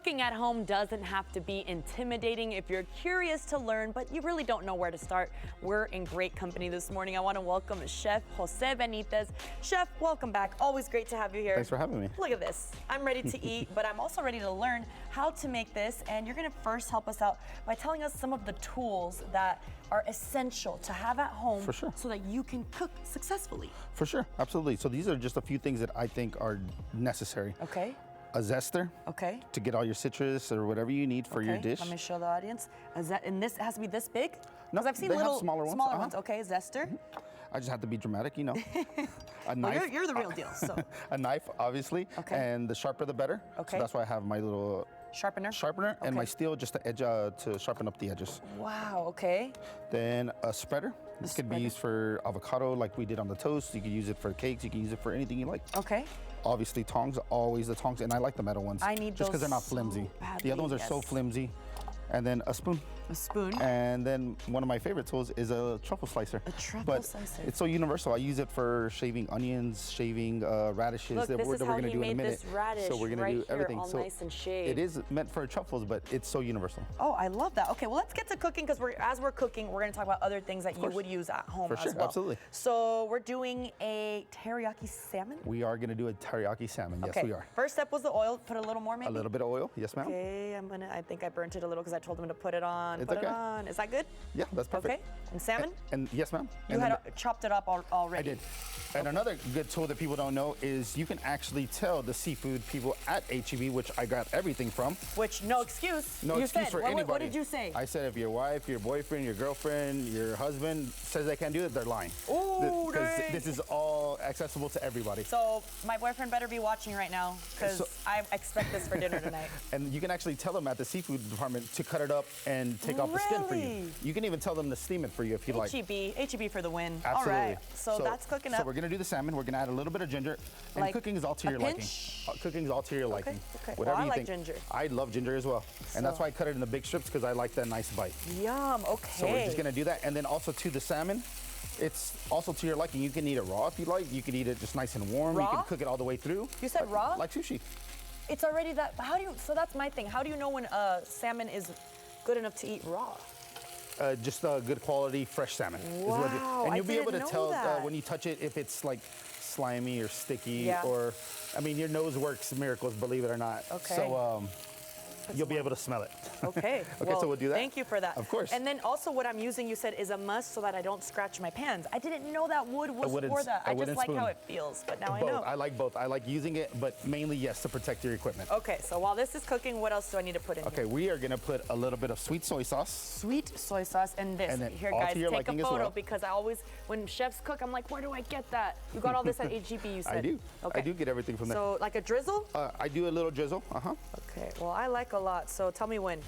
Cooking at home doesn't have to be intimidating if you're curious to learn, but you really don't know where to start. We're in great company this morning. I want to welcome Chef Jose Benitez. Chef, welcome back. Always great to have you here. Thanks for having me. Look at this. I'm ready to eat, but I'm also ready to learn how to make this. And you're going to first help us out by telling us some of the tools that are essential to have at home. For sure. So that you can cook successfully. For sure, absolutely. So these are just a few things that I think are necessary. Okay. A zester. Okay. To get all your citrus or whatever you need for your dish. Let me show the audience. And this has to be this big? No, I've seen they little have smaller ones. Smaller ones. Okay, zester. I just have to be dramatic, you know. A knife. Well, you're the real deal, so. A knife, obviously. Okay. And the sharper the better. Okay. So that's why I have my little sharpener and my steel just to edge to sharpen up the edges. Wow, okay. Then a spreader. This could be used for avocado like we did on the toast. You can use it for cakes. You can use it for anything you like. Okay. Obviously tongs, always the tongs, and I like the metal ones. I need just because those they're not flimsy. so The other ones are so flimsy. And then a spoon. A spoon. And then one of my favorite tools is a truffle slicer. A truffle slicer. It's so universal. I use it for shaving onions, shaving radishes. Look, that this we're is how going to he do in a made minute. this radish so we're going right to do everything. All so nice and shaved. it is meant for truffles, but it's so universal. Oh, I love that. Okay, well, let's get to cooking because as we're cooking, we're going to talk about other things that you would use at home for sure, as well. Absolutely. So we're doing a teriyaki salmon? We are going to do a teriyaki salmon. Yes, we are. First step was the oil. Put a little more, maybe? A little bit of oil. Yes, ma'am. Okay, I think I burnt it a little because I told him to put it on. It's put okay. it on. Is that good? Yeah, that's perfect. Okay. And salmon? And yes, ma'am. You had chopped it up already. I did. And another good tool that people don't know is you can actually tell the seafood people at H-E-B, which I got everything from. Which, no excuse. No excuse for anybody. What did you say? I said if your wife, your boyfriend, your girlfriend, your husband says they can't do it, they're lying. Ooh, because this is all accessible to everybody. So my boyfriend better be watching right now because I expect this for dinner tonight. And you can actually tell them at the seafood department to cut it up and take off the skin for you. You can even tell them to steam it for you if you like. H-E-B for the win. Absolutely. All right, so that's cooking up. So we're gonna do the salmon. We're gonna add a little bit of ginger. And like cooking is all to your liking. Cooking is all to your liking. Okay. Whatever well, I you like think. ginger. I love ginger as well. And that's why I cut it in the big strips because I like that nice bite. Yum, okay. So we're just gonna do that. And then also to the salmon, it's also to your liking. You can eat it raw if you like. You can eat it just nice and warm. Raw? You can cook it all the way through. You said raw? Like sushi. It's already that, so that's my thing. How do you know when salmon is good enough to eat raw? Just good quality fresh salmon. Wow, and you'll be able to tell that. when you touch it if it's like slimy or sticky or, I mean, your nose works miracles, believe it or not. Okay. So you'll be able to smell it. Okay. Okay, so we'll do that. Thank you for that. Of course. And then also what I'm using, you said, is a must so that I don't scratch my pans. I didn't know that wood was for that. I just like how it feels, but now I know. I like both. I like using it, but mainly, yes, to protect your equipment. Okay, so while this is cooking, what else do I need to put in here? Okay, we are gonna put a little bit of sweet soy sauce. Sweet soy sauce and this. And then here, all guys, to your take a liking as photo well. because I always, when chefs cook, I'm like, where do I get that? You got all this at H-E-B, you said. I do. Okay. I do get everything from there. So like a drizzle? I do a little drizzle, Okay, well, I like a lot, so tell me when.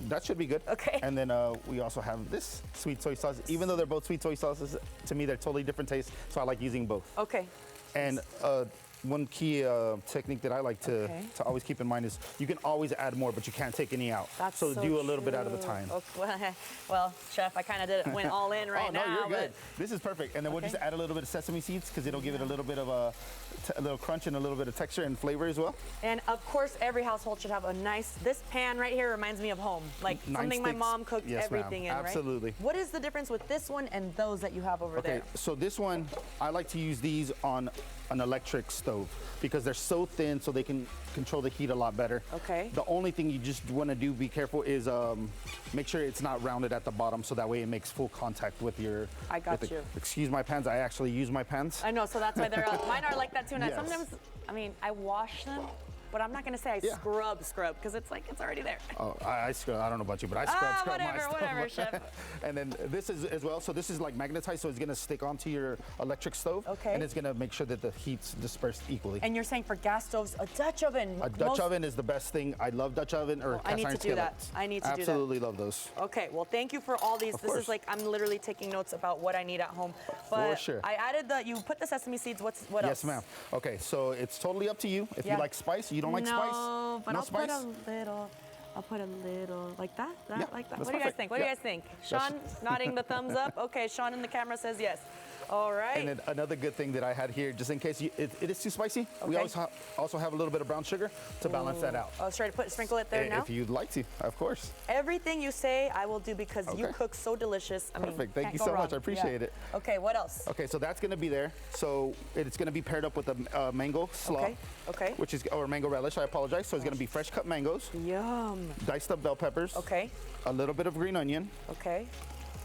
That should be good. Okay. And then we also have this sweet soy sauce. Even though they're both sweet soy sauces, to me they're totally different tastes, so I like using both. Okay. And one key technique that I like to always keep in mind is you can always add more, but you can't take any out. That's so do a little bit out of the time. Okay. Well, chef, I kind of went all in right now. Oh, no, you're good. This is perfect. And then we'll just add a little bit of sesame seeds because it'll give it a little bit of a little crunch and a little bit of texture and flavor as well. And of course, every household should have a nice, this pan right here reminds me of home. Like something my mom cooked everything in, right? Absolutely. What is the difference with this one and those that you have over there? Okay, so this one, I like to use these on an electric stove because they're so thin so they can control the heat a lot better. Okay. The only thing you just want to do, be careful, is make sure it's not rounded at the bottom so that way it makes full contact with your... I got you. Excuse my pans, I actually use my pans. I know, so that's why they're, mine are like that too. And I sometimes, I mean, I wash them, but I'm not gonna say I scrub, because it's like, it's already there. Oh, I scrub, I don't know about you, but I scrub my stuff. Whatever, chef. And then this is as well, so this is like magnetized, so it's gonna stick onto your electric stove. Okay. And it's gonna make sure that the heat's dispersed equally. And you're saying for gas stoves, a Dutch oven. A Dutch oven is the best thing. I love Dutch oven or cast iron skillets. I need to do that. Absolutely love those. Okay, well, thank you for all these. This is like, I'm literally taking notes about what I need at home. But for sure. I added you put the sesame seeds, what else? Yes, ma'am. Okay, so it's totally up to you. If you like spice, you don't like spice. No, but no I'll spice? put a little. I'll put a little, like that, like that. That's What do you guys think? What do you guys think? Sean nodding the thumbs up. Okay, Sean in the camera says yes. All right. And then another good thing that I had here, just in case it is too spicy, we also have a little bit of brown sugar to balance that out. Oh, sorry to sprinkle it there now? If you'd like to, of course. Everything you say, I will do because you cook so delicious. Perfect. Thank you so much. I appreciate it. Okay, what else? Okay, so that's going to be there. So it's going to be paired up with a mango slaw. Okay. Which is, or mango relish, I apologize. So it's going to be fresh cut mangoes. Yum. Diced up bell peppers. Okay. A little bit of green onion. Okay.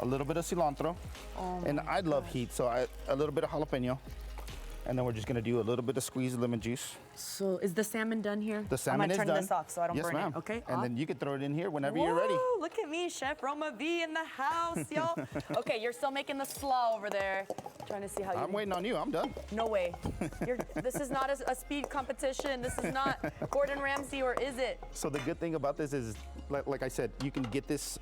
A little bit of cilantro. And I love heat, so a little bit of jalapeno. And then we're just gonna do a little bit of squeezed lemon juice. So is the salmon done here? The salmon is done. I'm gonna turn this off so I don't yes, burn ma'am. it. Okay. And then you can throw it in here whenever Whoa, you're ready. Look at me, Chef Roma V in the house, y'all. Okay, you're still making the slaw over there. Trying to see how you. I'm waiting on you. I'm done. No way. This is not a speed competition. This is not Gordon Ramsay, or is it? So the good thing about this is, like I said, you can get this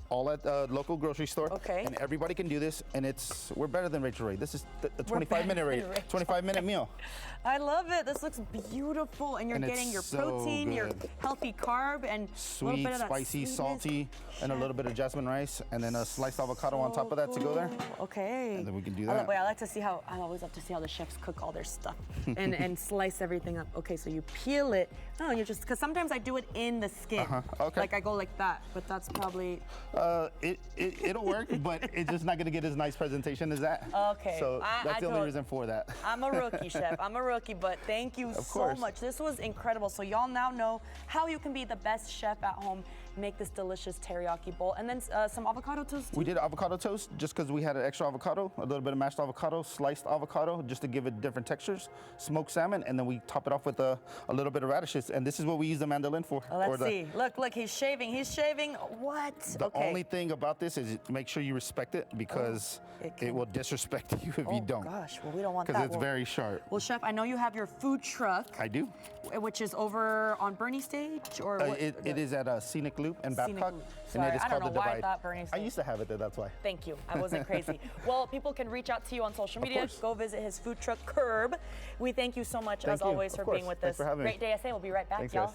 all at a local grocery store. Okay. And everybody can do this, and we're better than Rachel Ray. This is the 25-minute meal. I love it. This looks beautiful, and you're getting your protein, your healthy carb, and sweet, a little bit of that spicy, sweetness. salty, and a little bit of jasmine rice, and then a sliced avocado on top of that to go there. Okay. And then we can do that. I like to see I always love to see how the chefs cook all their stuff and slice everything up. Okay, so you peel it. No, you're just, because sometimes I do it in the skin. Okay. Like I go like that, but that's probably. It'll work, but it's just not gonna get as nice presentation as that. Okay. So that's the only reason for that. I'm a rookie, Chef. I'm a rookie, but thank you so much. This was incredible. So y'all now know how you can be the best chef at home. Make this delicious teriyaki bowl, and then some avocado toast. We did avocado toast just because we had an extra avocado, a little bit of mashed avocado, sliced avocado, just to give it different textures. Smoked salmon, and then we top it off with a little bit of radishes. And this is what we use the mandolin for. Let's see. Look, he's shaving. He's shaving. What? The only thing about this is make sure you respect it, because it will disrespect you if you don't. Oh gosh, well we don't want that. Because it's very sharp. Well, Chef, I know you have your food truck. I do. Which is over on Bernie Stage, or what? It is at Scenic Loop in Babcock. Sorry, and it is I don't called know The why Divide. I thought Bernie Stage. I used to have it there, that's why. Thank you. I wasn't crazy. Well, people can reach out to you on social media. Go visit his food truck, Curb. We thank you so much, as always, for being with us. Thanks for having me. Great day, I say. We'll be right back, y'all.